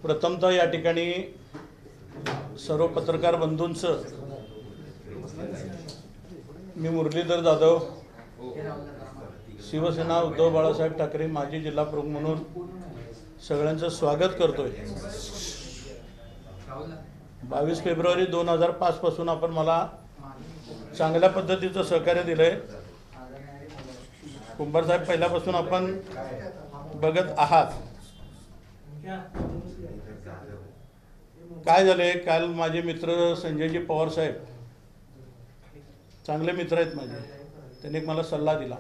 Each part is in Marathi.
प्रथमतः या ठिकाणी सर्व पत्रकार बंधूंचं मी मुरलीधर जाधव शिवसेना उद्धव बाळासाहेब ठाकरे माजी जिल्हा प्रमुख म्हणून सगळ्यांचं स्वागत करतोय। 22 फेब्रुवारी 2005 पासून आपण मला चांगल्या पद्धतीचं सहकार्य दिलंय। कुंभार साहेब पहिल्यापासून आपण बघत आहात। काय झाले, काल माझे मित्र संजयजी पवार साहेब चांगले मित्र आहेत माझे, त्यांनी मला सल्ला दिला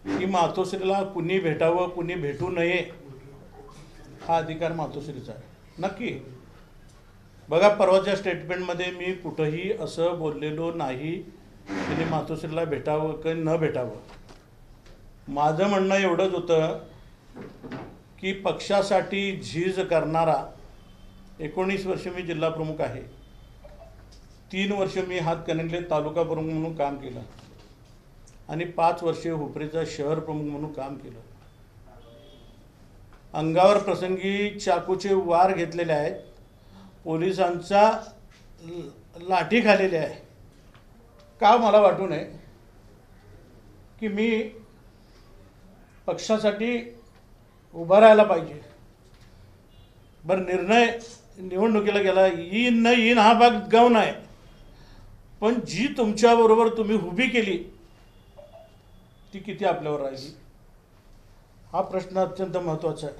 की मातोश्रीला कुणी भेटावं कुणी भेटू नये हा अधिकार मातोश्रीचा आहे। नक्की बघा, परवाच्या स्टेटमेंटमध्ये मी कुठंही असं बोललेलो नाही की मातोश्रीला भेटावं की न भेटावं। माझं म्हणणं एवढंच होतं की पक्षासाठी झीज करणारा 19 वर्ष मी जिल्हा प्रमुख आहे, 3 वर्ष मी हातकणंगले तालुका प्रमुख म्हणून काम केलं आणि 5 वर्षे हुपरीचा शहर प्रमुख म्हणून काम केलं। अंगावर प्रसंगी चाकूचे वार घेतलेले आहेत, पोलिसांचा लाठी खाल्लेली आहे। का मला वाटू नये की मी पक्षासाठी उभा राहायला पाहिजे। बरं, निर्णय निवडणुकीला गेला, येईन न येईन हा भाग गौण आहे, पण जी तुमच्याबरोबर तुम्ही उभी केली ती किती आपल्यावर राहिली हा प्रश्न अत्यंत महत्त्वाचा आहे।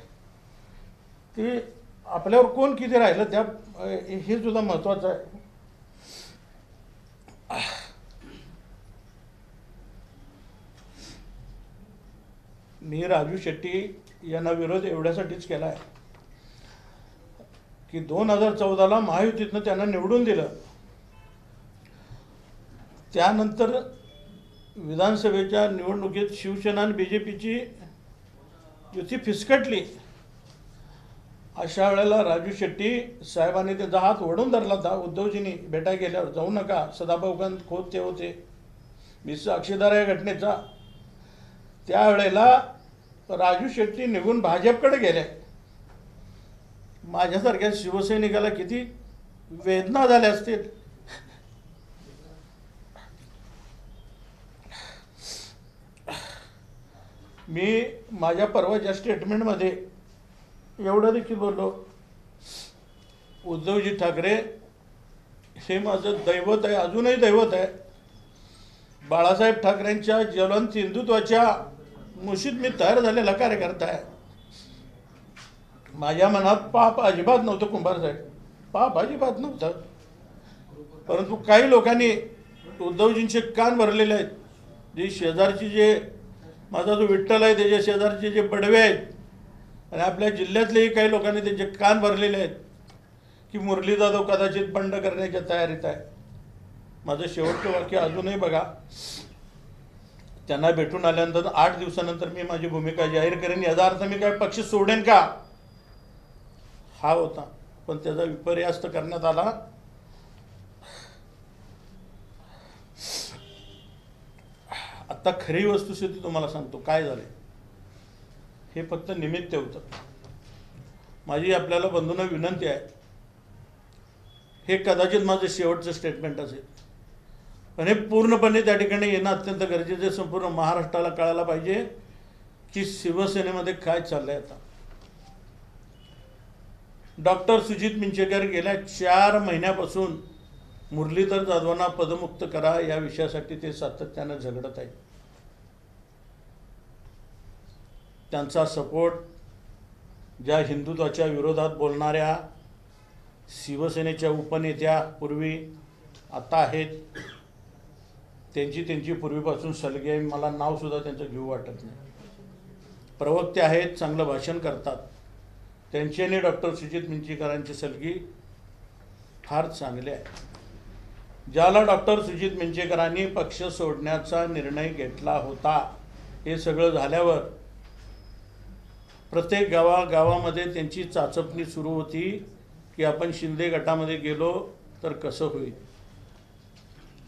ते आपल्यावर कोण किती राहिलं त्या हे सुद्धा महत्त्वाचं आहे। मी राजू शेट्टी यांना विरोध एवढ्यासाठीच केला आहे की 2014ला महायुतीतनं त्यांना निवडून दिलं, त्यानंतर विधानसभेच्या निवडणुकीत शिवसेना आणि बीजेपीची युती फिसकटली। अशा वेळेला राजू शेट्टी साहेबांनी त्यांचा हात ओढून धरला। उद्धवजींनी भेटायला गेल्यावर जाऊ नका, सदाभाऊ खोत ते होते, मी साक्षीदार आहे घटनेचा। त्यावेळेला राजू शेट्टी निघून भाजपकडे गेले। माझ्यासारख्या शिवसैनिकाला किती वेदना झाल्या असतील। मी माझ्या परवाच्या स्टेटमेंटमध्ये एवढं देखील बोललो, उद्धवजी ठाकरे हे माझं दैवत आहे, अजूनही दैवत आहे। बाळासाहेब ठाकरेंच्या ज्वलंत हिंदुत्वाच्या मुशीत मी तयार झालेला कार्यकर्ता आहे। माझ्या मनात पाप अजिबात नव्हतं कुंभार साहेब, पाप अजिबात नव्हतं, परंतु काही लोकांनी उद्धवजींचे कान भरलेले आहेत। जे शेजारची जे माझा जो विठ्ठल आहे त्याच्या शेजारचे जे बडवे आहेत आणि आपल्या जिल्ह्यातलेही काही लोकांनी त्यांचे कान भरलेले आहेत की मुरली जाधव कदाचित बंड करण्याच्या तयारीत आहे। माझं शेवटचं वाक्य अजूनही बघा, त्यांना भेटून आल्यानंतर 8 दिवसानंतर मी माझी भूमिका जाहीर करेन। याचा अर्थ मी काय पक्ष सोडेन का हा होता, पण त्याचा विपर्यास करण्यात आला। आता खरी वस्तुस्थिती तुम्हाला सांगतो काय झाले। हे फक्त निमित्त होतं। माझी आपल्याला बंधूंना विनंती आहे, हे कदाचित माझं शेवटचं स्टेटमेंट असेल, पण हे पूर्णपणे त्या ठिकाणी येणं अत्यंत गरजेचं आहे। संपूर्ण महाराष्ट्राला कळायला पाहिजे की शिवसेनेमध्ये काय चाललंय। आता डॉक्टर सुजित मिंचेकर गेल्या 4 महिन्यापासून मुरलीधर जाधवांना पदमुक्त करा या विषयासाठी ते सातत्यानं झगडत आहेत। त्यांचा सपोर्ट ज्या हिंदुत्वाच्या विरोधात बोलणाऱ्या शिवसेनेच्या उपनेत्या पूर्वी आता आहेत, त्यांची पूर्वीपासून सलगी आहे। मला नावसुद्धा त्यांचं घेऊ वाटत नाही। प्रवक्ते आहेत, चांगलं भाषण करतात, त्यांची आणि डॉक्टर सुजित मिंचेकरांची सलगी फार चांगली आहे। ज्याला डॉक्टर सुजित मिंचेकरांनी पक्ष सोडण्याचा निर्णय घेतला होता, हे सगळं झाल्यावर प्रत्येक गावागावामध्ये त्यांची चाचपणी सुरू होती की आपण शिंदे गटामध्ये गेलो तर कसं होईल।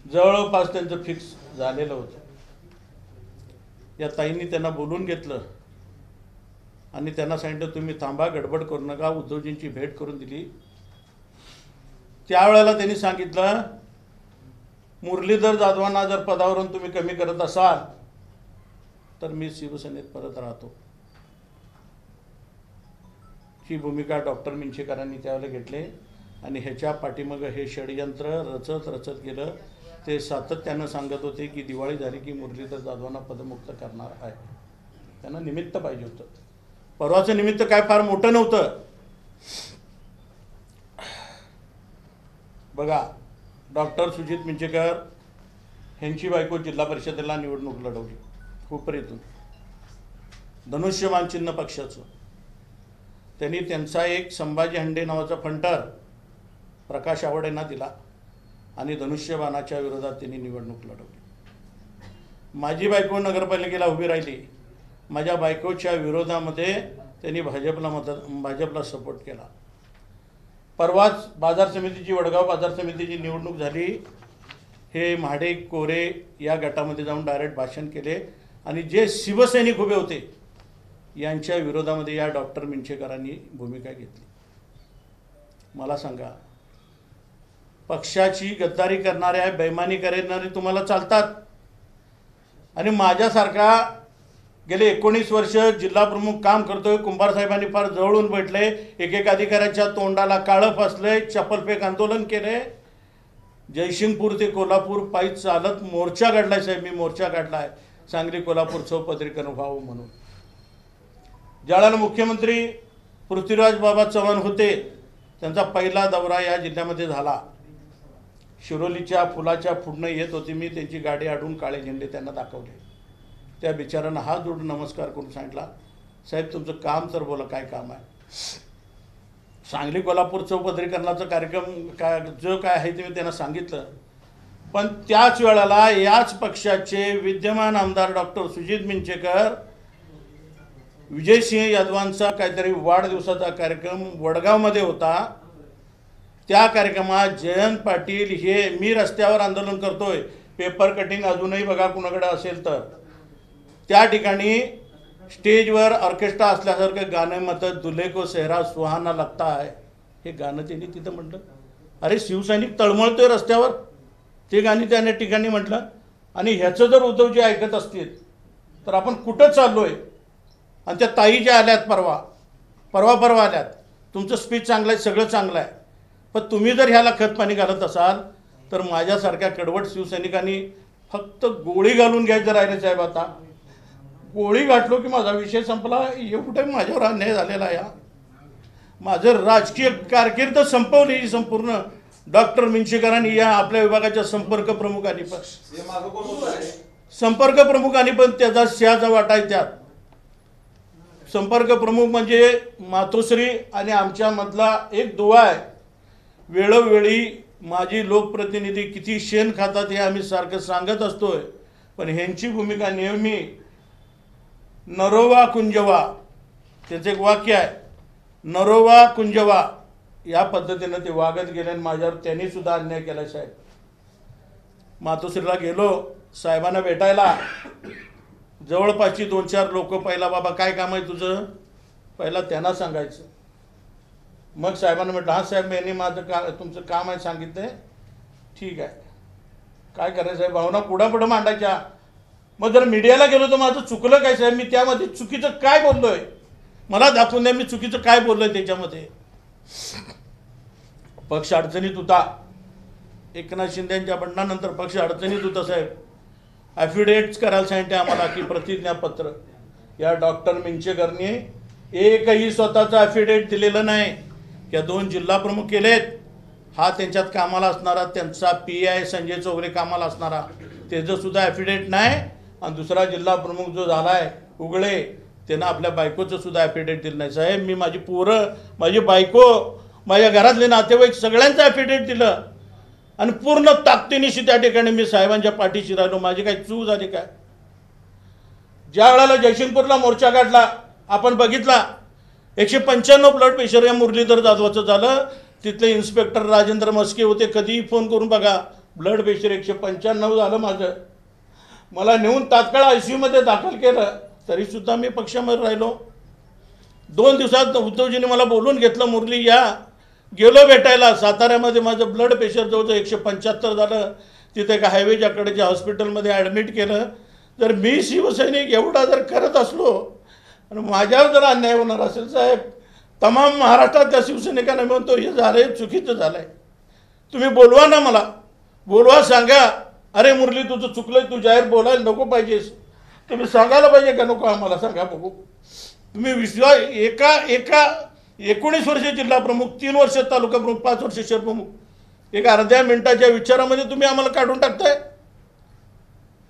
जवळपास त्यांचं फिक्स झालेलं होतं। या ताईंनी त्यांना बोलून घेतलं आणि त्यांना सांगितलं तुम्ही थांबा, गडबड करू नका. उद्धवजींची भेट करून दिली. त्यावेळेला त्यांनी सांगितलं मुरलीधर जाधवांना जर पदावरून तुम्ही कमी करत असाल तर मी शिवसेनेत परत राहतो. ही भूमिका डॉक्टर मिंचेकरांनी त्यावेळेला घेतली आणि ह्याच्या पाठीमागं हे षडयंत्र रचत गेलं. ते सातत्यानं सांगत होते की दिवाळी झाली की मुरलीधर जाधवांना पदमुक्त करणार आहे. त्यांना निमित्त पाहिजे होतं. परवाचं निमित्त काय फार मोठं नव्हतं. बघा, डॉक्टर सुजित मिंचेकर ह्यांची बायको जिल्हा परिषदेला निवडणूक लढवली हुपरीतून, धनुष्यबाण चिन्ह पक्षाचं. त्यांनी त्यांचा एक संभाजी हंडे नावाचा फंटर प्रकाश आवाडेंना दिला आणि धनुष्यबाणाच्या विरोधात त्यांनी निवडणूक लढवली. माझी बायको नगरपालिकेला उभी राहिली. माझ्या बायकोच्या विरोधामध्ये त्यांनी भाजपला सपोर्ट केला. परवाच बाजार समितीची, वडगाव बाजार समितीची निवडणूक झाली. हे म्हाडे कोरे या गटामध्ये जाऊन डायरेक्ट भाषण केले आणि जे शिवसैनिक उभे होते यांच्या विरोधामध्ये या डॉक्टर मिंचेकरांनी भूमिका घेतली. मला सांगा, पक्षाची गद्दारी करणाऱ्या, बेईमानी करणारे तुम्हाला चालतात आणि माझ्यासारखा गेले 19 वर्ष जिल्हा प्रमुख काम करतोय. कुंभार साहेबांनी फार जवळून भेटले, एक अधिकाऱ्यांच्या तोंडाला काळं फासलंय, चप्पलफेक आंदोलन केले. जयसिंगपूर ते कोल्हापूर पायी चालत मोर्चा काढलाय साहेब. मी मोर्चा काढलाय सांगली कोल्हापूर चौपदरीकरण व्हावं म्हणून. ज्यावेळेला मुख्यमंत्री पृथ्वीराज बाबा चव्हाण होते, त्यांचा पहिला दौरा या जिल्ह्यामध्ये झाला. शिरोलीच्या फुलाच्या पुढनं येत होती मी, त्यांची गाडी अडून काळे झेंडे त्यांना दाखवले. त्या बिचाऱ्यांना हात जोडून नमस्कार करून सांगितला, साहेब तुमचं काम तर बोला, काय काम आहे. सांगली कोल्हापूर चौपदरीकरणाचा कार्यक्रम जो काय आहे ते मी त्यांना सांगितलं. पण त्याच वेळेला याच पक्षाचे विद्यमान आमदार डॉक्टर सुजित मिंचेकर विजयसिंह यादवांचा काहीतरी वाढदिवसाचा कार्यक्रम वडगावमध्ये होता. त्या कार्यक्रमात जयंत पाटील हे मी रस्त्यावर आंदोलन करतोय, पेपर कटिंग अजूनही बघा कुणाकडे असेल तर, त्या ठिकाणी स्टेजवर ऑर्केस्ट्रा असल्यासारखं गाणं म्हणतं, दुल्हे को सेहरा सुहाना लगता है, हे गाणं त्यांनी तिथं म्हटलं. अरे शिवसैनिक तळमळतोय रस्त्यावर, ते गाणी त्या ठिकाणी म्हटलं. आणि ह्याचं जर उद्धवजी ऐकत असतील तर आपण कुठं चाललोय. आणि त्या ताई ज्या आल्यात परवा आल्यात, तुमचं स्पीच चांगलं आहे, सगळं चांगलं आहे, पण तुम्ही जर ह्याला खतपाणी घालत असाल तर माझ्यासारख्या कडवट शिवसैनिकांनी फक्त गोळी घालून घ्यायचं राहिलं साहेब. आता गोळी घातलो की माझा विषय संपला. एवढं माझ्यावर अन्याय झालेला आहे. माझं राजकीय कारकीर्द संपवली संपूर्ण डॉक्टर मिंचेकरांनी, या आपल्या विभागाच्या संपर्क प्रमुखांनी पण त्याचा शहाचा वाटा आहे. त्यात संपर्क प्रमुख म्हणजे मातोश्री आणि आमच्यामधला एक दुवा आहे. वेळोवेळी माझी लोकप्रतिनिधी किती शेण खातात हे आम्ही सारखं सांगत असतोय, पण ह्यांची भूमिका नेहमी नरोवा कुंजवा, त्याचं एक वाक्य आहे, नरोवा कुंजवा, या पद्धतीनं ते वागत गेले आणि माझ्यावर त्यांनी सुद्धा अन्याय केला. साहेब मातोश्रीला गेलो साहेबांना भेटायला, जवळपासची 2-4 लोक, पहिला बाबा काय काम आहे तुझं, पहिला त्यांना सांगायचं. मग साहेबांना म्हटलं हां साहेब यांनी माझं तुमचं काम आहे सांगितलं, ठीक आहे, काय करायचं आहे, भावना पुढं मांडायच्या. मग जर मीडियाला गेलो तर माझं चुकलं काय साहेब, मी त्यामध्ये चुकीचं काय बोललोय, मला दाखवून द्या मी चुकीचं काय बोललोय त्याच्यामध्ये. पक्ष अडचणीत होता, एकनाथ शिंदेच्या बंडानंतर पक्ष अडचणीत होता साहेब. ॲफिडेविट्स करायला सांगितले आम्हाला की प्रतिज्ञापत्र. या डॉक्टर मिंचेकरनी एकही स्वतःचं ॲफिडेविट दिलेलं नाही. या 2 जिल्हा प्रमुख केलेत, हा त्यांच्यात कामाला असणारा त्यांचा PI संजय चौगले कामाला असणारा, त्याचं सुद्धा ॲफिडेविट नाही. आणि दुसरा जिल्हा प्रमुख जो झाला आहे उगळे, त्यानं आपल्या बायकोचं सुद्धा ॲफिडेविट दिलं नाही. साहेब मी माझी पोरं, माझी बायको, माझ्या घरातले नातेवाईक सगळ्यांचं ॲफिडेविट दिलं आणि पूर्ण ताकदीनिशी त्या ठिकाणी मी साहेबांच्या पाठीशी राहिलो. माझी काही चूक झाली काय. ज्या वेळेला जयसिंगपूरला मोर्चा काढला आपण बघितला, 195 ब्लड प्रेशर या मुरलीधर जाधवाचं झालं. तिथले इन्स्पेक्टर राजेंद्र मस्के होते, कधीही फोन करून बघा, ब्लड प्रेशर 195 झालं माझं. मला नेऊन तात्काळ ICU मध्ये दाखल केलं, तरीसुद्धा मी पक्षामध्ये राहिलो. 2 दिवसात उद्धवजींनी मला बोलून घेतलं, मुरली या. गेलो भेटायला. साताऱ्यामध्ये माझं ब्लड प्रेशर जवळजवळ 175 झालं. तिथे एका हायवेच्याकडेच्या हॉस्पिटलमध्ये ॲडमिट केलं. जर मी शिवसैनिक एवढा जर करत असलो आणि माझ्यावर जर अन्याय होणार असेल साहेब, तमाम महाराष्ट्रातल्या शिवसैनिकांना म्हणतो हे झालं आहे, चुकीचं झालं आहे. तुम्ही बोलवा ना, मला बोलवा, सांगा. अरे मुरली तुझं चुकलं, तू जाहीर बोलायला नको पाहिजेस. तुम्ही सांगायला पाहिजे का नको आम्हाला, सांगा बघू. तुम्ही विश्वास एका 19 वर्ष जिल्हा प्रमुख, 3 वर्ष तालुका प्रमुख, 5 वर्ष शहर प्रमुख, एक अर्ध्या मिनिटाच्या विचारामध्ये तुम्ही आम्हाला काढून टाकताय.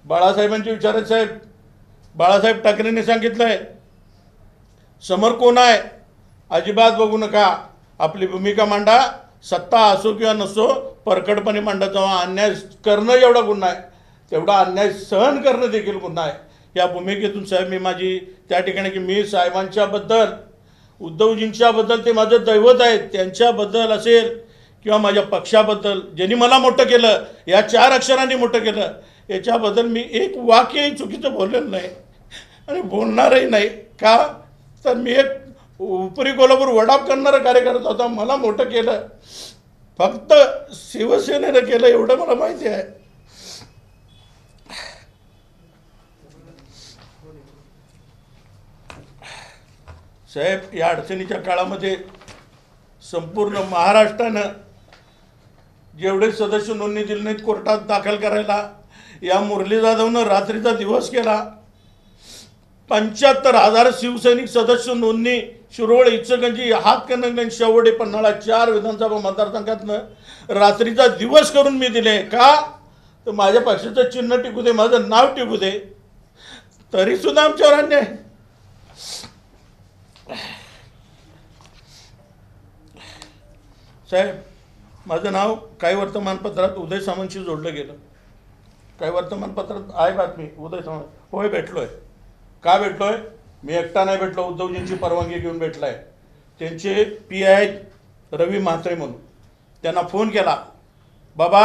बाळासाहेबांचे विचार आहेत साहेब. बाळासाहेब ठाकरेंनी सांगितलंय समोर कोण आहे अजिबात बघू नका, आपली भूमिका मांडा. सत्ता असो किंवा नसो परखडपणे मांडा. जेव्हा अन्याय करणं एवढा गुन्हा आहे, तेवढा अन्याय सहन करणं देखील गुन्हा आहे. या भूमिकेतून साहेब मी माझी त्या ठिकाणी की मी साहेबांच्याबद्दल, उद्धवजींच्याबद्दल, ते माझं दैवत आहे, त्यांच्याबद्दल असेल किंवा माझ्या पक्षाबद्दल, ज्यांनी मला मोठं केलं, या 4 अक्षरांनी मोठं केलं, याच्याबद्दल मी एक वाक्यही चुकीचं बोललेलं नाही आणि बोलणारही नाही. का तर मी एक उपरी कोल्हापूर वडाप करणारं कार्यकर्ता होता. मला मोठं केलं फक्त शिवसेनेनं केलं एवढं मला माहिती आहे. साहेब या अडचणीच्या काळामध्ये संपूर्ण महाराष्ट्रानं जेवढे सदस्य नोंदणी दिले नाहीत कोर्टात दाखल करायला, या मुरली जाधवनं रात्रीचा दिवस केला. 75,000 शिवसैनिक सदस्य नोंदणी शिरोळ, इचलकरंजी, हातकणंगले, शेवडे, पन्हाळा 4 विधानसभा मतदारसंघातनं रात्रीचा दिवस करून मी दिले. का तर माझ्या पक्षाचं चिन्ह टिकू दे, माझं नाव टिकू दे. तरीसुद्धा आमच्यावर अन्याय. साहेब माझं नाव काही वर्तमानपत्रात उदय सामंतशी जोडलं गेलं. काही वर्तमानपत्रात आहे बातमी उदय सामंत. होय भेटलो आहे. का भेटलो आहे? मी एकटा नाही भेटलो, उद्धवजींची परवानगी घेऊन भेटला आहे. त्यांचे PI रवी म्हात्रे म्हणून, त्यांना फोन केला, बाबा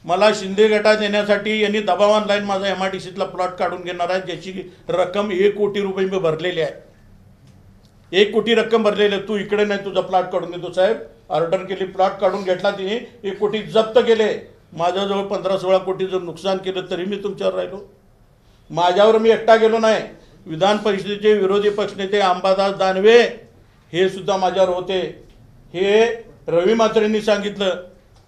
मला शिंदे गटात येण्यासाठी यांनी दबाव ऑनलाईन माझा MIDCतला प्लॉट काढून घेणार आहे, ज्याची रक्कम 1 कोटी रुपये मी भरलेली आहे. 1 कोटी रक्कम भरलेली आहे. तू इकडे नाही, तुझा प्लॉट काढून घेतो. साहेब ऑर्डर केली, प्लॉट काढून घेतला तिने, 1 कोटी जप्त केले. माझ्याजवळ 15-16 कोटीचं नुकसान केलं तरी मी तुमच्यावर राहिलो. माझ्यावर मी एकटा गेलो नाही. विधान परिषदेचे विरोधी पक्षनेते अंबादास दानवे हे सुद्धा माझ्यावर होते. हे रवी म्हात्रेंनी सांगितलं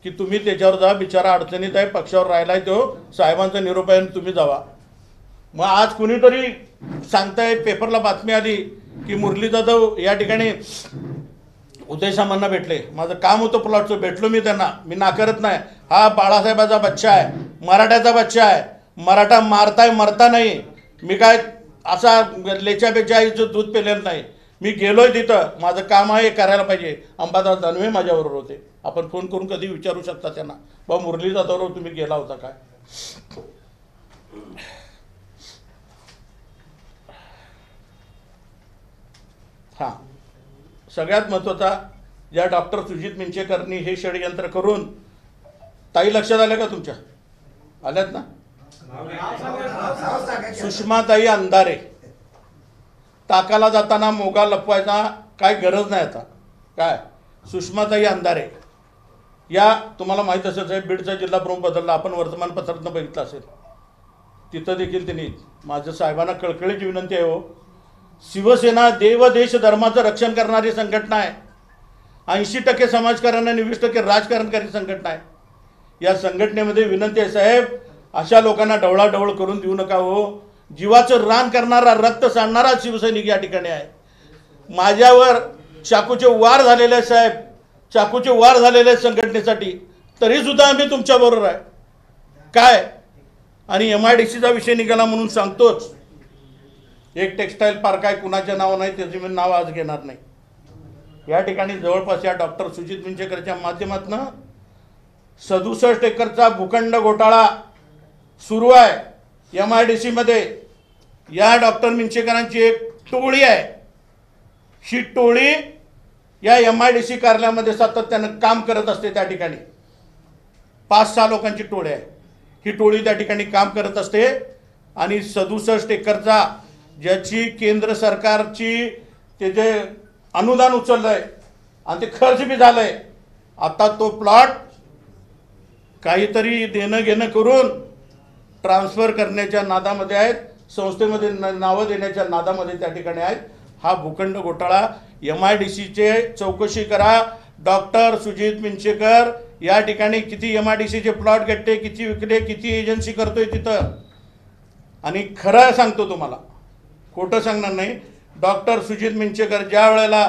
की तुम्ही त्याच्यावर जा, बिचारा अडचणीत आहे, पक्षावर राहिलाय तो, साहेबांचा निरोप आहे, तुम्ही जावा. मग आज कुणीतरी सांगताय, पेपरला बातमी आली की मुरली जाधव या ठिकाणी उदय सामंतांना भेटले. माझं काम होतं प्लॉटचं, भेटलो मी त्यांना, मी नाकारत नाही. हा बाळासाहेबाचा बच्चा आहे, मराठ्याचा बच्चा आहे, मराठा मारताय मरता नाही. मी काय असा लेच्यापेच्या आईचं दूध पेलेलं नाही. मी गेलोय तिथं, माझं काम आहे, करायला पाहिजे. अंबादास दानवे माझ्याबरोबर होते. आपण फोन करून कधी विचारू शकता त्यांना, बा मुरली जाधवराव तुम्ही गेला होता काय. हां, सगळ्यात महत्त्वाचा, ज्या डॉक्टर सुजित मिंचेकरनी हे षडयंत्र करून, ताई लक्षात आल्या का तुमच्या? आल्यात ना? सुषमाताई अंधारे. टाकाला जाताना मोगा लपवायचा काय गरज नाही. आता काय सुषमाताई अंधारे या, तुम्हाला माहीत असेल साहेब, बीडचा जिल्हा प्रमुख बदलला, आपण वर्तमानपत्रातनं बघितलं असेल. तिथं देखील त्यांनी, माझं साहेबांना कळकळीची विनंती आहे हो, शिवसेना देव देश धर्माचं रक्षण करणारी संघटना आहे. 80% समाजकारण आणि 20% राजकारणकारी संघटना आहे. या संघटनेमध्ये विनंती आहे साहेब, अशा लोकांना ढवळाढवळ करून देऊ नका हो. जीवाचं रान करणारा, रक्त सांडणारा शिवसैनिक या ठिकाणी आहे. माझ्यावर चाकूचे वार झालेले आहेत साहेब, चाकूचे वार झालेले आहेत संघटनेसाठी, तरीसुद्धा आम्ही तुमच्याबरोबर आहे. काय आणि MIDCचा विषय निघाला म्हणून सांगतोच. एक टेक्स्टाईल पार्क आहे, कुणाच्या नाव नाही, त्याचे मी नाव आज घेणार नाही. या ठिकाणी जवळपास या डॉक्टर सुजित मिंचेकरच्या माध्यमातून 67 एकरचा भूखंड घोटाळा सुरू आहे MIDCमध्ये. या डॉक्टर मिंचेकरांची एक टोळी आहे. ही टोळी या MIDC कार्यालयामध्ये सातत्यानं काम करत असते. त्या ठिकाणी 5-6 लोकांची टोळी आहे. ही टोळी त्या ठिकाणी काम करत असते आणि 67 एकरचा, ज्याची केंद्र सरकारची ते जे अनुदान उचललंय आणि ते खर्च बी झालंय, आता तो प्लॉट काहीतरी देणं घेणं करून ट्रान्सफर करण्याच्या नादामध्ये आहेत, संस्थेमध्ये नावं देण्याच्या नादामध्ये त्या ठिकाणी आहेत. हा भूखंड घोटाळा MIDCचे चौकशी करा. डॉक्टर सुजित मिंचेकर या ठिकाणी किती MIDCचे प्लॉट घेतले, किती विकले, किती एजन्सी करतोय तिथं. आणि खरं सांगतो तुम्हाला, खोटं सांगणार नाही, डॉक्टर सुजित मिंचेकर ज्या वेळेला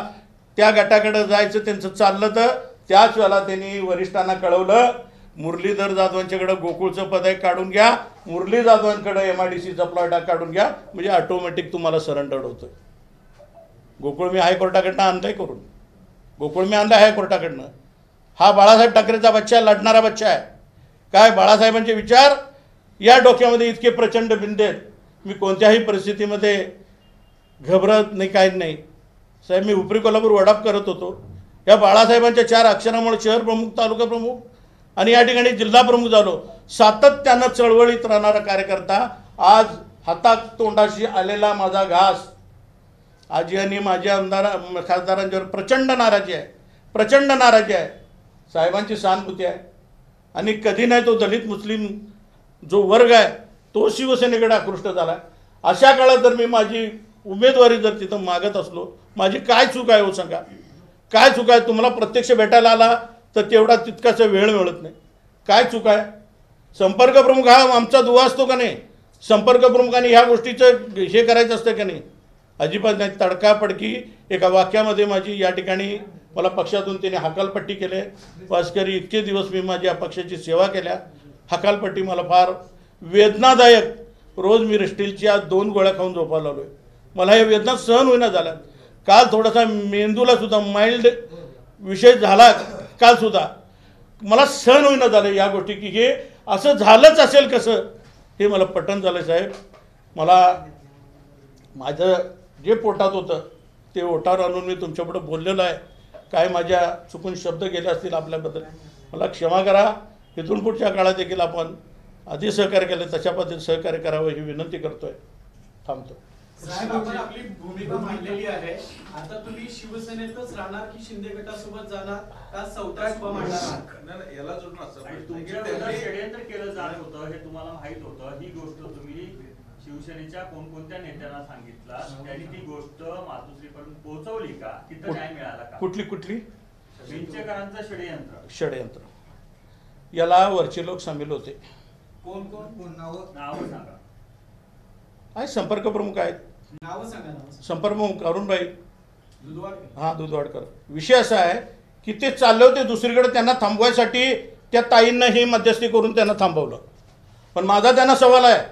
त्या गटाकडे जायचं त्यांचं चाललं तर त्याच वेळेला त्यांनी वरिष्ठांना कळवलं, मुरलीधर जाधवांच्याकडे गोकुळचं पद आहे काढून घ्या, मुरली जाधवांकडे MIDCचा प्लॉट काढून घ्या, म्हणजे ऑटोमॅटिक तुम्हाला सरेंडर होतं. गोकुळ मी हायकोर्टाकडनं आणलंय करून, गोकुळ मी आणलं हायकोर्टाकडनं. हा बाळासाहेब ठाकरेचा बच्चा, लढणारा बच्चा आहे. काय बाळासाहेबांचे विचार या डोक्यामध्ये इतके प्रचंड बिंदू आहेत, मी कोणत्याही परिस्थितीमध्ये घबरत नाही, काही नाही. साहेब मी उपरी कोल्हापूर वडाप करत होतो, या बाळासाहेबांच्या 4 अक्षरामुळे शहर प्रमुख, तालुका प्रमुख आणि या ठिकाणी जिल्हा प्रमुख झालो. सातत्यानं चळवळीत राहणारा कार्यकर्ता आज हातात तोंडाशी आलेला माझा घास. आजी आणि माझ्या खासदारांच्यावर प्रचंड नाराजी आहे, प्रचंड नाराजी आहे. साहेबांची सहानुभूती आहे. आणि कधी नाही तो दलित मुस्लिम जो वर्ग आहे तो शिवसेनेकडे आकृष्ट झाला. अशा काळात जर मी माझी उमेदवारी जर तिथं मागत असलो, माझी काय चूक आहे हो सांगा, काय चूक आहे? तुम्हाला प्रत्यक्ष भेटायला आला तर तेवढा तितकाच वेळ मिळत नाही, काय चूक आहे? संपर्क प्रमुख हा आमचा दुवा असतो का नाही? संपर्क प्रमुखांनी ह्या गोष्टीचं हे करायचं असतं का नाही? अजिबात नाही. तडकाफडकी एका वाक्यामध्ये माझी या ठिकाणी मला पक्षातून त्याने हकालपट्टी केली. वास्करी इतके दिवस मी माझ्या पक्षाची सेवा केल्या, हकालपट्टी मला फार वेदनादायक. रोज मी स्टीलच्या 2 गोळ्या खाऊन झोपायला लागलोय, मला या वेदना सहन होईना झाल्या. काल थोडासा मेंदूला सुद्धा माइल्ड विषय झाला, काल सुद्धा मला सहन होईना झालं या गोष्टी, की हे असं झालंच असेल कसं, हे मला पटन झालं. साहेब मला माझं जे पोटात होतं ते ओटावर आणून मी तुमच्यापुढे बोललेलो आहे. काय माझ्या चुकून शब्द गेले असतील आपल्याबद्दल मला क्षमा करा. इथून पुढच्या काळात देखील आपण आधी सहकार्य केलं तशा पद्धतीने सहकार्य करावं ही विनंती करतोय. थांबतो. साहेब आपण आपली भूमिका मांडलेली आहे. आता तुम्ही शिवसेनेतच राहणार की शिंदे गटासोबत जाणार का चौथ्याच उभा मांडणार आहात? याला जोडून असं तुमच्यावर षडयंत्र केलं जात होतं हे तुम्हाला माहित होतं. ही गोष्ट तुम्ही शिवसेनेच्या कोणकोणत्या नेत्यांना सांगितला, त्यांनी ती गोष्ट मातोश्रीपर्यंत पोहोचवली का? तिथं न्याय मिळाला का? कुठली विंचेकरांचं षडयंत्र याला वरचे लोक सामील होते. कोण कोण नाव सांगा. आहे संपर्क प्रमुख आहेत. नाव सांगा. संपर्क प्रमुख अरुणबाई दुधवाडकर. हां दुधवाडकर. विषय असा आहे की ते चालले होते दुसरीकडे, त्यांना थांबवायसाठी त्या ताईंना ही मध्यस्थी करून त्यांना थांबवलं. पण माझा त्यांना सवाल आहे,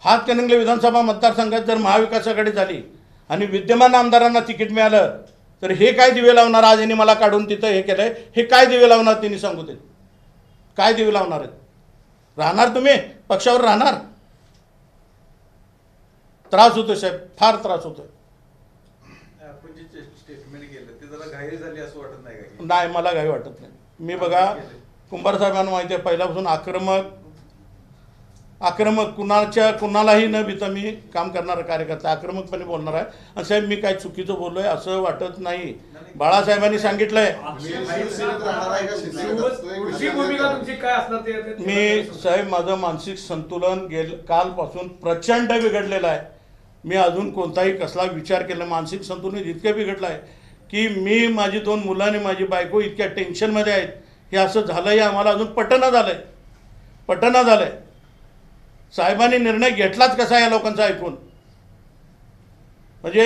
हातकणंगले विधानसभा मतदारसंघात जर महाविकास आघाडी झाली आणि विद्यमान आमदारांना तिकीट मिळालं तर हे काय दिवे लावणार? आज यांनी मला काढून तिथं हे केलंय, हे काय दिवे लावणार त्यांनी सांगू देत, काय दिवे लावणार आहेत? राहणार तुम्ही पक्षावर राहणार? त्रास होतोय साहेब, फार त्रास होतोय. आपण जे स्टेटमेंट केलं ते जरा घाई झाली असं वाटत नाही का? नाही मला काही वाटत नाही. मी बघा कुंभार साहेबांना माहिती आहे पहिल्यापासून आक्रमक कुणालाही न भीता मी काम करणारा कार्यकर्ता, आक्रमकपणे बोलणार आहे. आणि साहेब मी काय चुकीचं बोललोय असं वाटत नाही. बाळासाहेबांनी सांगितलंय. मी साहेब माझं मानसिक संतुलन कालपासून प्रचंड बिघडलेलं आहे. मी अजून कोणताही कसला विचार केला, मानसिक संतुलन इतकं बिघडलं आहे की मी, माझी 2 मुलं आणि माझी बायको इतक्या टेन्शनमध्ये आहेत. हे असं झालंय आम्हाला अजून पटना झालंय. साहेबांनी निर्णय घेतलाच कसा या लोकांचा ऐकून? म्हणजे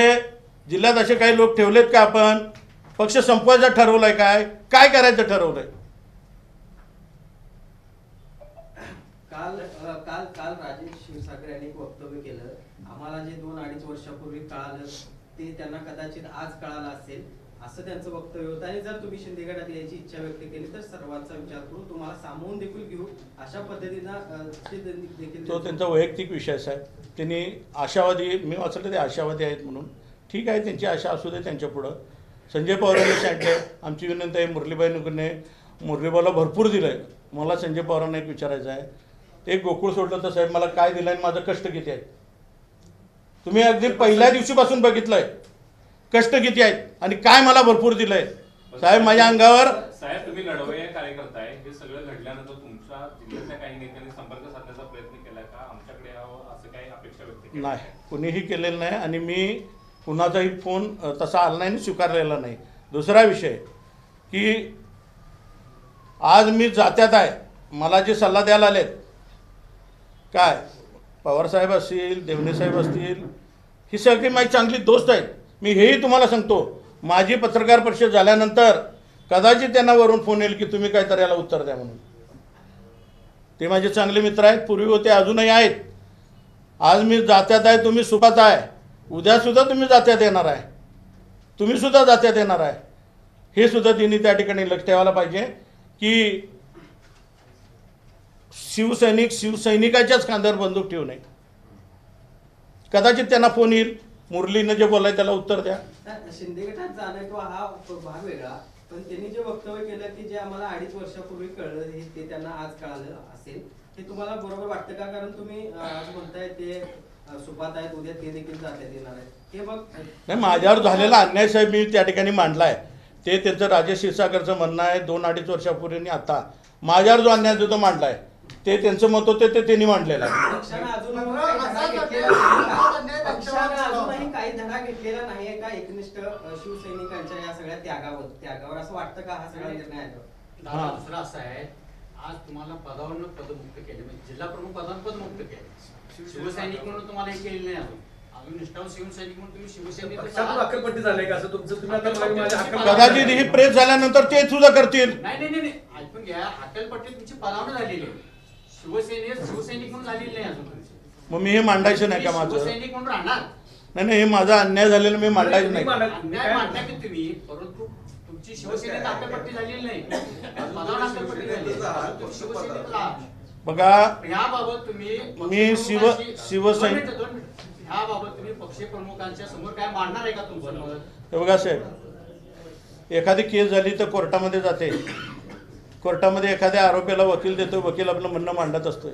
जिल्ह्यात असे काही लोक ठेवलेत का आपण? पक्ष संपवायचं ठरवलंय काय करायचं ठरवलंय? काल राजेश क्षीरसागर यांनी एक वक्तव्य केलं, आम्हाला जे 2-2.5 वर्षापूर्वी कळालं ते त्यांना कदाचित आज कळालं असेल, असं त्यांचं वक्तव्य होतं. आणि जर तुम्ही शिंदे गटात यायची इच्छा व्यक्त केली तर सर्वांचा विचार करू, तुम्हाला सामावून देखील घेऊ, अशा पद्धतीनं देखील तो त्यांचा वैयक्तिक विषय साहेब. त्यांनी आशावादी, मी वाचलं ते आशावादी आहेत म्हणून, ठीक आहे त्यांची आशा असू दे त्यांच्या पुढं. संजय पवारांनी सांगितलं, आमची विनंती आहे मुरलीबाईंकडे, मुरलीबाईला भरपूर दिलं आहे. मला संजय पवारांना एक विचारायचं आहे, ते गोकुळ सोडलं तर साहेब मला काय दिलं आणि माझं कष्ट किती आहे? तुम्ही अगदी पहिल्या दिवशीपासून बघितलंय कष्ट किती आहेत आणि काय मला भरपूर दिलंय साहेब माझ्या अंगावर. साहेब तुम्ही लढवय्या कार्यकर्ता आहे, हे सगळं घडल्यानंतर तुमच्या जिल्ह्यातल्या काही नेत्यांनी संपर्क साधण्याचा प्रयत्न केला का? आमच्याकडे यावं असं काही अपेक्षा व्यक्त केली नाही, कुणीही केलेलं नाही आणि मी कुणाचाही फोन तसा आला नाही आणि स्वीकारलेला नाही. दुसरा विषय की आज मी जात्यात आहे, मला जे सल्ला द्यायला आलेत काय पवारसाहेब असतील, देवणेसाहेब असतील, ही सगळी माझी चांगली दोस्त आहेत. मी हेही तुम्हाला सांगतो, माझी पत्रकार परिषद झाल्यानंतर कदाचित त्यांना वरून फोन येईल की तुम्ही काहीतरी याला उत्तर द्या म्हणून. ते माझे चांगले मित्र आहेत, पूर्वी होते, अजूनही आहेत. आज मी जात्यात आहे, तुम्ही सुखात आहे, उद्यासुद्धा तुम्ही जात्यात येणार आहे, तुम्हीसुद्धा जात्यात येणार आहे. हे सुद्धा त्यांनी त्या ठिकाणी लक्ष ठेवायला पाहिजे की शिवसैनिकाच्याच खांद्यावर बंदूक ठेवू नये. कदाचित त्यांना फोन येईल, मुरलीनं जे बोलाय त्याला उत्तर द्या. शिंदे गटात जाणं किंवा हा भाग वेगळा, पण त्यांनी जे वक्तव्य केलं की जे आम्हाला 2.5 वर्षापूर्वी कळलं ते त्यांना आज कळालं असेल, हे तुम्हाला बरोबर वाटतं का? कारण तुम्ही आज म्हणताय ते सुपात आहेत, उद्या ते देखील जात्यात येणार आहेत. हे मग नाही, माझ्यावर झालेला अन्याय साहेब मी त्या ठिकाणी मांडला आहे. ते त्यांचं राजेश क्षीरसागरचं म्हणणं आहे 2-2.5 वर्षापूर्वी आता माझ्यावर जो अन्याय जो मांडला आहे ते त्यांचं मत होते ते त्यांनी मांडलेलं आहे. पक्षानं अजूनही काही धडा घेतलेला नाहीये का एकनिष्ठ शिवसैनिकांच्या या सगळ्या त्यागावर असं वाटतं का हा सगळा निर्णय आहे? दादा दुसरा असा आहे, आज तुम्हाला पदावरून पदमुक्त केले, म्हणजे जिल्हा प्रमुख पदावर पदमुक्त केले. शिवसैनिक म्हणून तुम्हाला हे केलेलं नाही अजून निष्ठावून शिवसैनिक म्हणून तुम्ही शिवसैनिक अक्कलपट्टी झाले का असं तुमचं? तुम्ही आता माझ्या हक्क कदाचित ही प्रेस झाल्यानंतर ते सुद्धा करतील. नाही ऐकून घ्या, अक्कलपट्टी तुमची पदावर झालेली आहे, शिवसैनिक म्हणून झालेली नाही अजून तुमची. मग मी हे मांडायचं नाही का माझं? शिवसैनिक म्हणून राहणार नाही, हे माझा अन्याय झालेला मी मांडायचं नाही. अन्याय मांडला की तुम्ही, परंतु तुमची शिवसेनेत अक्कलपट्टी झालेली नाही, पदावर अक्कलपट्टी झाली आहे. तुम्ही शिवसेनेत राहा. बघा याबाबत तुम्ही मी शिवसैनिक याबाबत तुम्ही पक्षप्रमुखांच्या समोर काय मांडणार आहे का तुमचं मत? हे बघा साहेब, एखादी केस झाली तर कोर्टामध्ये जाते, कोर्टामध्ये एखाद्या आरोपीला वकील देतो, वकील आपलं म्हणणं मांडत असतोय.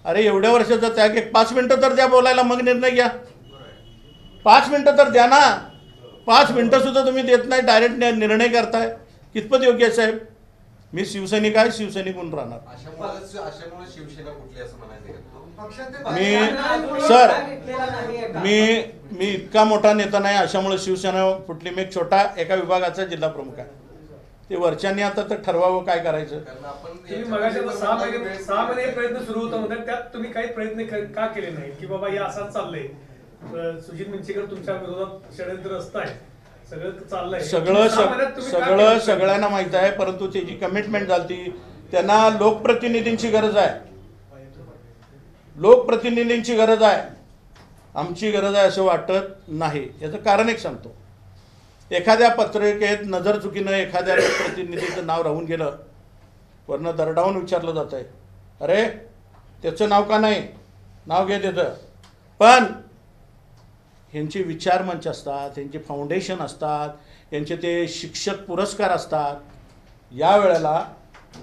अरे एवढ्या वर्षाचा त्याग 5 मिनिटं तर द्या बोलायला, मग निर्णय घ्या. 5 मिनिटं तर द्या ना. 5 मिनिटं सुद्धा तुम्ही देत नाही, डायरेक्ट निर्णय करताय. कितपत योग्य आहे साहेब? मी शिवसैनिक आहे, शिवसैनिक म्हणून राहणार. अशामुळे शिवसेना कुठली असं म्हणायचं? मी इतका मोठा नेता नाही, अशामुळे शिवसेना फुटली. मी एक छोटा एका विभागाचा जिल्हा प्रमुख आहे. ते वरच्यांनी आता तर ठरवावं काय करायचं. तुम्ही मगाशी 6 महिने प्रयत्न सुरू होता म्हणतात, त्यात तुम्ही काही प्रयत्न का केले नाही की बाबा हे असाच चाललंय, सुजित मिंचेकर तुमच्या विरोधात षडयंत्र असताय, सगळं चाललंय, सगळ्यांना माहित आहे. परंतु त्याची कमिटमेंट झाली, त्यांना लोकप्रतिनिधींची गरज आहे, लोकप्रतिनिधींची गरज आहे, आमची गरज आहे असं वाटत नाही. याचं कारण एक सांगतो. एखाद्या पत्रिकेत नजर चुकीनं एखाद्या लोकप्रतिनिधीचं नाव राहून गेलं, वरनं दरडावून विचारलं जात आहे, अरे त्याचं नाव का नाही, नाव घे त्याचं. पण ह्यांचे विचारमंच असतात, ह्यांचे फाउंडेशन असतात, यांचे ते शिक्षक पुरस्कार असतात. या वेळेला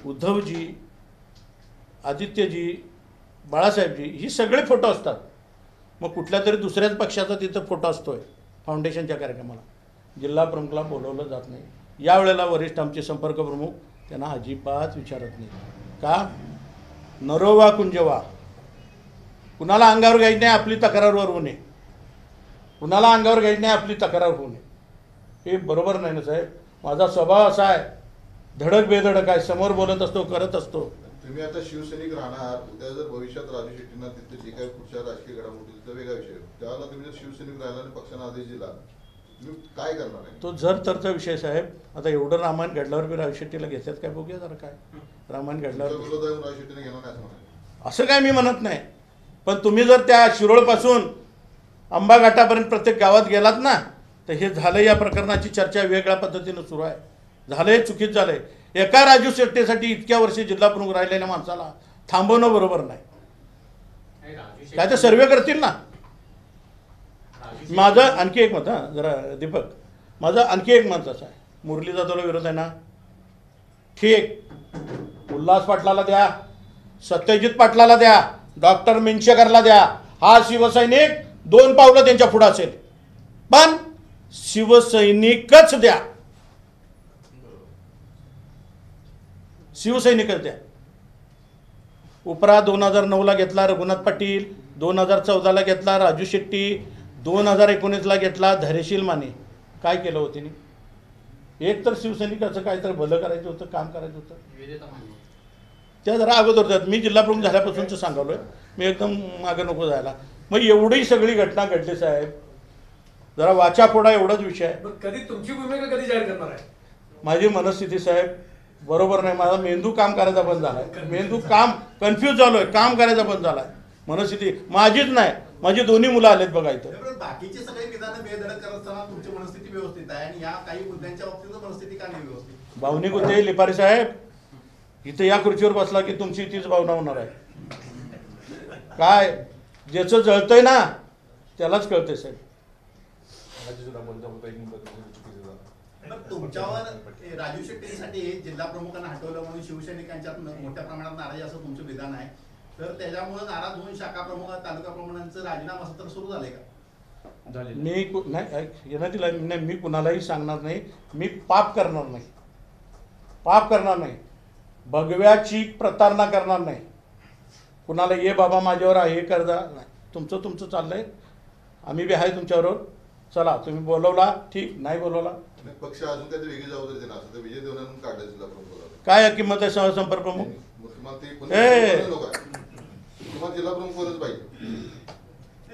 उद्धवजी, आदित्यजी, बाळासाहेबजी ही सगळे फोटो असतात. मग कुठल्या तरी दुसऱ्याच पक्षाचा तिथं फोटो असतोय फाउंडेशनच्या कार्यक्रमाला, जिल्हा प्रमुखला बोलवलं जात नाही. यावेळेला वरिष्ठ आमचे संपर्क प्रमुख त्यांना अजिबात विचारत नाही. का? नरोवा कुंजवा, कुणाला अंगावर घ्यायची नाही, आपली तक्रारवर होऊ नये, कुणाला अंगावर घ्यायची नाही, आपली तक्रार होऊ नये. हे बरोबर नाही ना साहेब. माझा स्वभाव असा आहे, धडक बेधडक आहे, समोर बोलत असतो, करत असतो. तुम्ही आता शिवसैनिक राहणार, उद्या जर भविष्यात राजू शेट्टींना तिथे जे काही पुढच्या राजकीय घडामोडी तिथं वेगळा विषय, त्यावेळेला तुम्ही जर शिवसैनिक राहिला आणि पक्षाने आदेश दिला, तुम्ही काय करणार आहे? तो जर तरचा विषय साहेब. आता एवढं रामायण घडल्यावर बी राजू शेट्टीला घेतात काय, बघूया जरा काय रामायण घडल्यावर. राजू शेट्टीने घेणार नाही असं म्हणाले? असं काय मी म्हणत नाही, पण तुम्ही जर त्या शिरोळपासून आंबा घाटापर्यंत प्रत्येक गावात गेलात ना, तर हे झालं. या प्रकरणाची चर्चा वेगळ्या पद्धतीनं सुरू आहे. झालं हे चुकीच झालं आहे. एका राजू शेट्टीसाठी इतक्या वर्षी जिल्हा प्रमुख राहिलेल्या माणसाला थांबवणं बरोबर नाही. काय ते सर्वे करतील ना. माझं आणखी एक मत, हां जरा दीपक, माझं आणखी एक मत असं आहे, मुरली जाधवला विरोध आहे ना, ठीक, उल्हास पाटलाला द्या, सत्यजित पाटलाला द्या, डॉक्टर मिंचेकरला द्या. हा शिवसैनिक 2 पावलं त्यांच्या पुढं असेल. पण शिवसैनिकच द्या, शिवसैनिकच द्या. उपरा 2009ला घेतला रघुनाथ पाटील, 2014ला घेतला राजू शेट्टी, 2019ला घेतला धैर्यशील माने. काय केलं होतं तिने? एक तर शिवसैनिकाचं काय तर भलं करायचं होतं, काम करायचं होतं. निवेदिता माने. त्या जरा अगोदर होत्यात. मी जिल्हा प्रमुख झाल्यापासूनचं सांगालोय, मी एकदम मागं नको जायला. मग एवढी सगळी घटना घडली साहेब, जरा वाचा फोडा एवढाच विषय आहे. मग कधी तुमची भूमिका कधी जाहीर करणार आहे? माझी मनस्थिती साहेब बरोबर नाही. माझा मेंदू काम करायचा बंद झालाय. मेंदू काम कन्फ्यूज झालोय, काम करायचा बंद झालाय. मनस्थिती माझीच नाही, माझी दोन्ही मुलं आलेत बघा इथं. पण बाकीची सगळी विधानं बेधडक करत असताना तुमची मनस्थिती व्यवस्थित आहे आणि या काही मुद्द्यांच्या बाबतीत मनस्थिती का नाही व्यवस्थित? भावनिक होते लिपारी साहेब. इथं या खुर्चीवर बसला की तुमची तीच भावना होणार आहे. काय ज्याचं जळतंय ना त्यालाच कळतंय साहेब. पण तुमच्यावर राजू शेट्टींसाठी जिल्हा प्रमुखांना हटवलं म्हणून शिवसैनिकांच्यात मोठ्या प्रमाणात नाराजी असं तुमचं विधान आहे. तर त्याच्यामुळे नाराज होऊन शाखा प्रमुख तालुका प्रमुखांचं राजीनामा सत्र सुरू झालंय का? मी नाही येणार तिला नाही, मी कुणालाही सांगणार नाही. मी पाप करणार नाही, पाप करणार नाही, भगव्याची प्रतारणा करणार नाही. कुणाला ये बाबा माझ्यावर हे करता नाही. तुमचं तुमचं चाललंय, आम्ही बी आहे तुमच्याबरोबर. चला तुम्ही बोलवला ठीक, नाही बोलवला पक्ष अजून काहीतरी वेगळी जबाबदारी देणार असं तर विजय देवनानं काढलं जिल्हा प्रमुख. काय किंमत आहे सहसंपर्क प्रमुख? तुम्हाला ते ए तुम्हाला जिल्हा प्रमुख कोणच पाहिजे.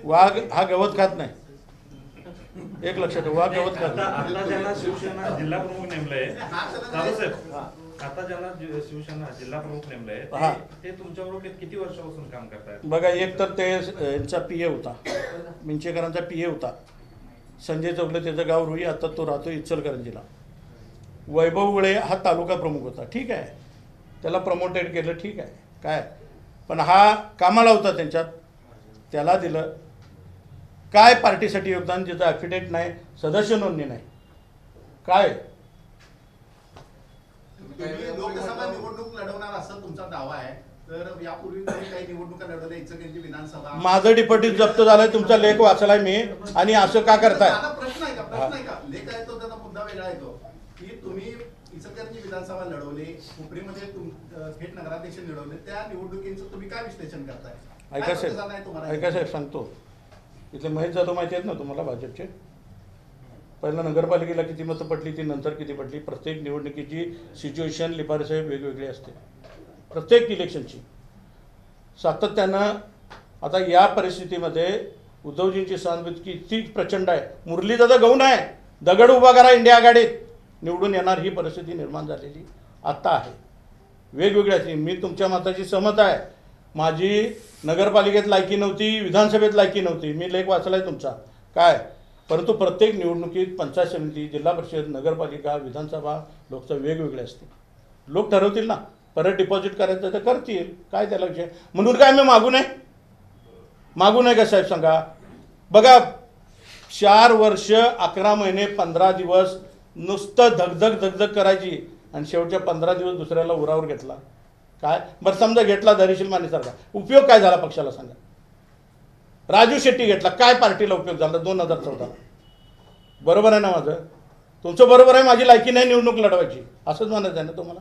वाघ हा गवत खात नाही, एक लक्षात ठेवा. वाघ गवत खात नाही. आता ज्यांना शिवसेना जिल्हा प्रमुख नेमलंय साहेब, आता ज्यांना शिवसेना जिल्हा प्रमुख नेमलंय ते तुमच्याबरोबर किती वर्षापासून काम करतायत? बघा, एक तर ते यांचा पीए होता, मिंचेकरांचा पीए होता संजय चौगले, त्याचं गाव रुई, आता तो राहतो इचलकरंजीला. वैभव उळे हा तालुका प्रमुख होता, ठीक आहे, त्याला प्रमोटेड केलं, ठीक आहे काय, पण हा कामाला होता त्यांच्यात, त्याला दिलं. काय पार्टीसाठी योगदान, ज्याचं ॲफिडेविट नाही, सदस्य नोंदणी नाही, काय तुम्ही लोकसभा निवडणूक लढवणार असं तुमचा दावा आहे. तर यापूर्वी तुम्ही काही निवडणुका लढवल्या, इचलकरंजी विधानसभा. माझं डिपॉझिट जप्त झालंय, तुमचा लेख वाचलाय मी, आणि असं का करताय? प्रश्न आहे का? प्रश्न आहे का? लेख आहे तो, त्याचा मुद्दा वेगळा येतो की तुम्ही इचलकरंजी विधानसभा लढवली, उपरीमध्ये थेट नगराध्यक्ष निवडवले, त्या निवडणुकीचं तुम्ही काय विश्लेषण करताय? ऐका साहेब सांगतो, इथले महेश जाधव माहिती आहेत ना तुम्हाला, भाजपचे. पहिला नगरपालिकेला किती मतं पडली, ती नंतर किती पडली. प्रत्येक निवडणुकीची सिच्युएशन लिपारे साहेब वेगवेगळी असते, प्रत्येक इलेक्शनची. सातत्यानं आता या परिस्थितीमध्ये उद्धवजींची सहानुभूती किती प्रचंड आहे. मुरलीदादा गौण आहे, दगड उभा करा इंडिया आघाडीत, निवडून येणार, ही परिस्थिती निर्माण झालेली आत्ता आहे. वेगवेगळ्याची मी तुमच्या मताची सहमत आहे. माझी नगरपालिकेत लायकी नव्हती, विधानसभेत लायकी नव्हती, मी लेख वाचलाय तुमचा काय, परंतु प्रत्येक निवडणुकीत पंचायत समिती, जिल्हा परिषद, नगरपालिका, विधानसभा, लोकसभा वेगवेगळे असते. लोक ठरवतील ना, परत डिपॉझिट करायचं तर करतील, काय त्याला विषय. म्हणून काय मी मागू नये का साहेब सांगा? बघा, 4 वर्ष 11 महिने 15 दिवस नुसतं धगधग करायची, आणि शेवटच्या 15 दिवस दुसऱ्याला उरावर घेतला. काय बरं, समजा घेतला धैर्यशील मानेसारखा, उपयोग काय झाला पक्षाला सांगा? राजू शेट्टी घेतला, काय पार्टीला उपयोग झाला 2014? बरोबर आहे ना माझं? तुमचं बरोबर आहे, माझी लायकी नाही निवडणूक लढवायची, असंच म्हणायचं आहे ना तुम्हाला?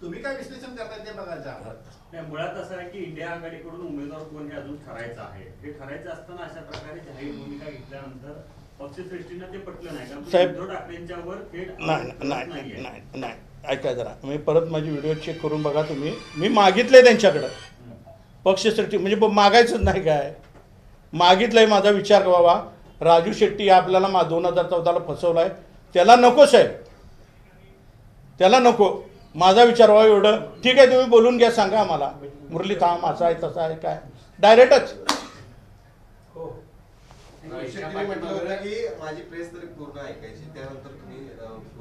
तुम्ही काय विश्लेषण करताय ते बघायचं. नाही, मुळात असं आहे की इंडिया आघाडीकडून उमेदवार कोण हे अजून ठरायचं आहे. हे ठरायचं असताना अशा प्रकारे जाहीर भूमिका घेतल्यानंतर पक्षश्रेष्ठींना ते पटलं नाही, कारण साहेब, उद्धव ठाकरेंच्यावर थेट नाही, ऐका जरा, मी परत माझी व्हिडिओ चेक करून बघा तुम्ही. मी मागितलंय त्यांच्याकडं पक्षश्रेष्ठी, म्हणजे मागायचंच नाही काय, मागितलंय. माझा विचार व्हावा, राजू शेट्टी आपल्याला 2014ला फसवलाय, त्याला नको साहेब, त्याला नको. माझा विचार व्हावा एवढं. ठीक आहे, तुम्ही बोलून घ्या, सांगा आम्हाला मुरली थांब असा आहे तसा आहे काय, डायरेक्टच. म्हटलं होतं की माझी प्रेस तरी पूर्ण ऐकायची, त्यानंतर तुम्ही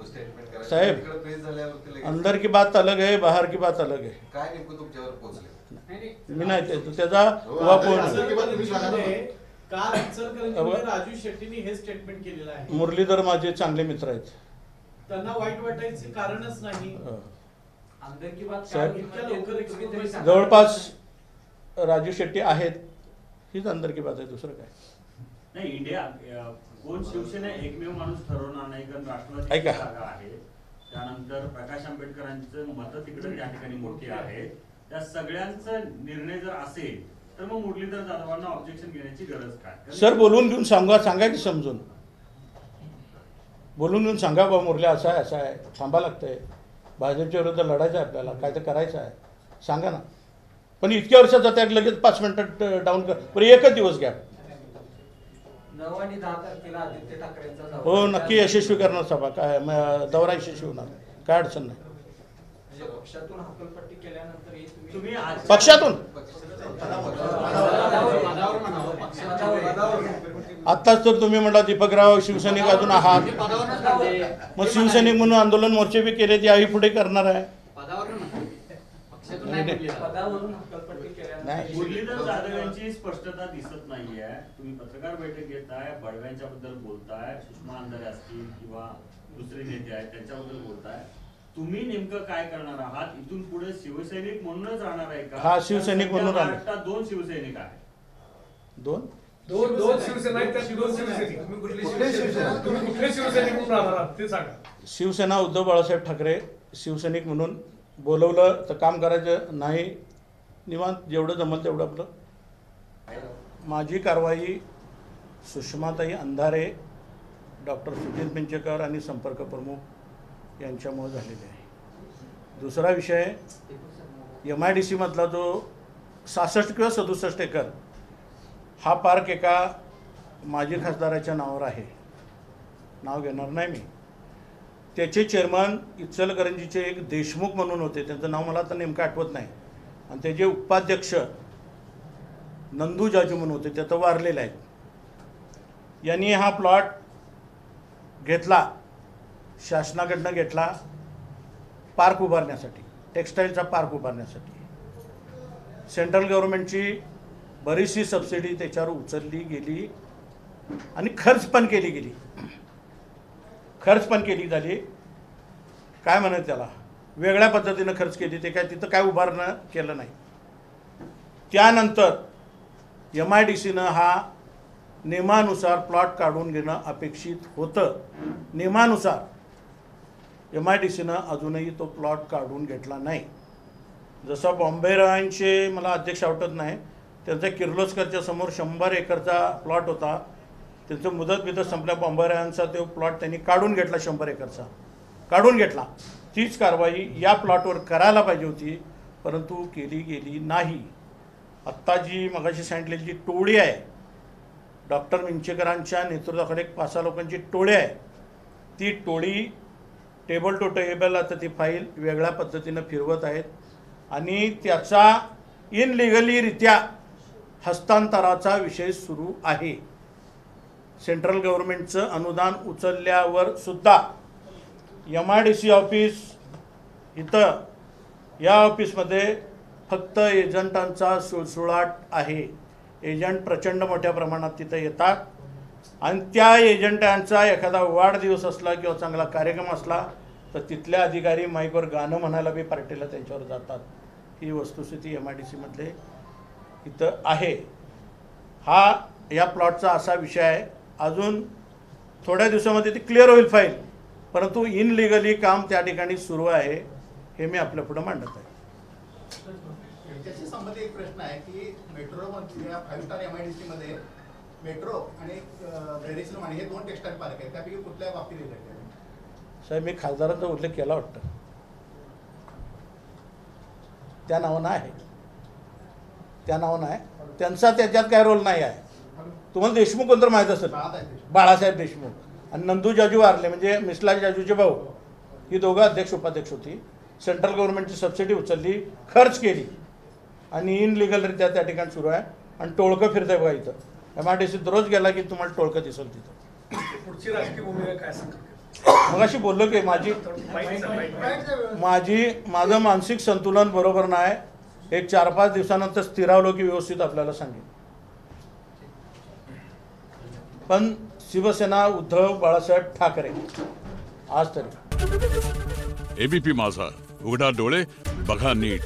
स्टेटमेंट करायचं. साहेब, प्रेस झाल्यावरती अंदर की बात अलग आहे, बाहेर की बात अलग आहे. काय नेमकं तुमच्यावर पोहोचले? मी नाही त्याचा काल इचलकरंजीमध्ये राजू शेट्टींनी हे स्टेटमेंट केलेलं आहे. मुरलीधर माझे चांगले मित्र आहेत, त्यांना वाईट वाटायचे कारणच नाही. जवळपास राजू शेट्टी आहेत, हीच अंदर की बात आहे, दुसरं काय नाही. इंडिया कोण शिवसेना एकमेव माणूस ठरवणार नाही, कारण राष्ट्रवादी ऐका. जागा आहे, त्यानंतर प्रकाश आंबेडकरांचं मतं तिकडे त्या ठिकाणी मोठी आहे. त्या सगळ्यांचा निर्णय जर असेल तर मग मुरलीधर जाधवांना ऑब्जेक्शन घेण्याची गरज काय? सर बोलून घेऊन सांगा की समजून बोलून घेऊन सांगा बा मुरली असं आहे थांबा लागतंय, भाजपच्या विरुद्ध लढायचं आहे आपल्याला, काय तर करायचं आहे सांगा ना. पण इतक्या वर्षात जाते लगेच 5 मिनिटात डाऊन कर, बरं एकच दिवस घ्या. 9 आणि 10 तारखेला आदित्य ठाकरेंचा दौरा. हो नक्की यशस्वी करणार सभा, काय दौरा यशस्वी होणार, काय अडचण नाही. म्हणजे पक्षातून हकलपट्टी केल्यानंतर हे तुम्ही पक्षातून आत्ताच तर तुम्ही म्हटला दीपकराव शिवसैनिक अजून आहात, मग शिवसैनिक म्हणून आंदोलन मोर्चे बी केले, याही पुढे करणार आहे. मुरलीधर जाधव यांची स्पष्टता दिसत नाहीये. तुम्ही पत्रकार बैठक घेताय, बडव्यांच्या बद्दल बोलताय, सुषमा अंधारे असतील किंवा दुसरे नेते आहेत त्यांच्याबद्दल बोलताय. तुम्ही नेमकं काय करणार आहात? इथून पुढे शिवसैनिक म्हणूनच राहणार आहे का? हा शिवसैनिक म्हणून राहणार. महाराष्ट्रात 2 शिवसैनिक आहेत. दोन शिवसेना आहेत, त्यात 2 शिवसैनिक. तुम्ही कुठले शिवसैनिक म्हणून राहणार आहात ते सांगा. शिवसेना उद्धव बाळासाहेब ठाकरे शिवसैनिक म्हणून बोलवलं तर काम करायचं नाही, निवांत जेवढं जमलं तेवढं आपलं. माझी कारवाई सुषमाताई अंधारे, डॉक्टर सुजित मिंचेकर आणि संपर्क प्रमुख यांच्यामुळे झालेली आहे. दुसरा विषय MIDC मधला जो 66 किंवा 67 एकर हा पार्क एका माजी खासदाराच्या नावावर आहे, नाव घेणार नाही मी. त्याचे चेअरमन इचलकरंजीचे एक देशमुख म्हणून होते, त्यांचं नाव मला आता नेमकं आठवत नाही, आणि त्याचे उपाध्यक्ष नंदू जाजू म्हणून होते, त्या तर वारलेले आहेत. यांनी हा प्लॉट घेतला, शासनाकडनं घेतला पार्क उभारण्यासाठी, टेक्स्टाईलचा पार्क उभारण्यासाठी. सेंट्रल गव्हर्नमेंटची बरीचशी सबसिडी त्याच्यावर उचलली गेली आणि खर्च पण केली झाली. काय म्हणत त्याला वेगळ्या पद्धतीनं खर्च केली, ते काय तिथं काय उभारणं केलं नाही. त्यानंतर MIDCनं हा नियमानुसार प्लॉट काढून घेणं अपेक्षित होतं. नियमानुसार MIDCनं अजूनही तो प्लॉट काढून घेतला नाही. जसं बॉम्बेरावांचे मला अध्यक्ष आवडत नाही, त्यांचा किर्लोस्करच्या समोर 100 एकरचा प्लॉट होता, त्यांचं मुदत संपल्या, बॉम्बेरावांचा तो प्लॉट त्यांनी काढून घेतला, 100 एकरचा काढून घेतला. तीच कारवाई या प्लॉटवर करायला पाहिजे होती, परंतु केली गेली नाही. आत्ता जी मगाशी सांगितलेली जी टोळी आहे, डॉक्टर मिंचेकरांच्या नेतृत्वाखाली 5-6 लोकांची टोळी आहे, ती टोळी टेबल टू टेबल आता ती फाईल वेगळ्या पद्धतीनं फिरवत आहेत आणि त्याचा इनलिगलीरित्या हस्तांतराचा विषय सुरू आहे. सेंट्रल गव्हर्नमेंटचं अनुदान उचलल्यावर सुद्धा MIDC ऑफिस इथं या ऑफिसमध्ये फक्त एजंटांचा सुळसुळाट आहे. एजंट प्रचंड मोठ्या प्रमाणात तिथं येतात आणि त्या एजंटांचा एखादा वाढदिवस असला किंवा चांगला कार्यक्रम असला तर तिथल्या अधिकारी माईकवर गाणं म्हणायला बी पार्टीला त्यांच्यावर जातात. ही वस्तुस्थिती MIDC मधले इथं आहे. हा या प्लॉटचा असा विषय आहे. अजून थोड्या दिवसामध्ये ती क्लिअर होईल फाईल, परंतु इनलिगली काम त्या ठिकाणी सुरू आहे, हे मी आपल्या पुढे मांडत आहे. याच्याशी संबंधित एक प्रश्न आहे की मेट्रो मध्ये 5 स्टार MIDC मध्ये मेट्रो आणि ब्रेडिसन हे 2 टेक्स्टाईल पार्क आहेत, त्यापैकी कुठल्या बाबतीत रिलेटेड? साहेब मी खासदारांचा उल्लेख केला वाटतं, त्या नावानं आहे, त्यांचा त्याच्यात काय रोल नाही आहे. तुम्हाला देशमुख कोणतं माहीत असेल, बाळासाहेब देशमुख आणि नंदू जाजू वारले म्हणजे मिस्ला जाजूचे भाऊ, ही दोघं अध्यक्ष उपाध्यक्ष होती. सेंट्रल गव्हर्नमेंटची सबसिडी उचलली, खर्च केली आणि इनलिगलरित्या त्या ठिकाणी सुरू आहे. आणि टोळकं फिरतंय बघा इथं. MIDC रोज गेला की तुम्हाला टोळकं दिसेल तिथं. पुढची राजकीय भूमिका काय सांगा? मग अशी बोललो की माझं मानसिक संतुलन बरोबर नाही. एक 4-5 दिवसानंतर स्थिरावलो की व्यवस्थित आपल्याला सांगेन. पण शिवसेना उद्धव बाळासाहेब ठाकरे आज तरी ABP माझा, उघडा डोळे बघा नीट.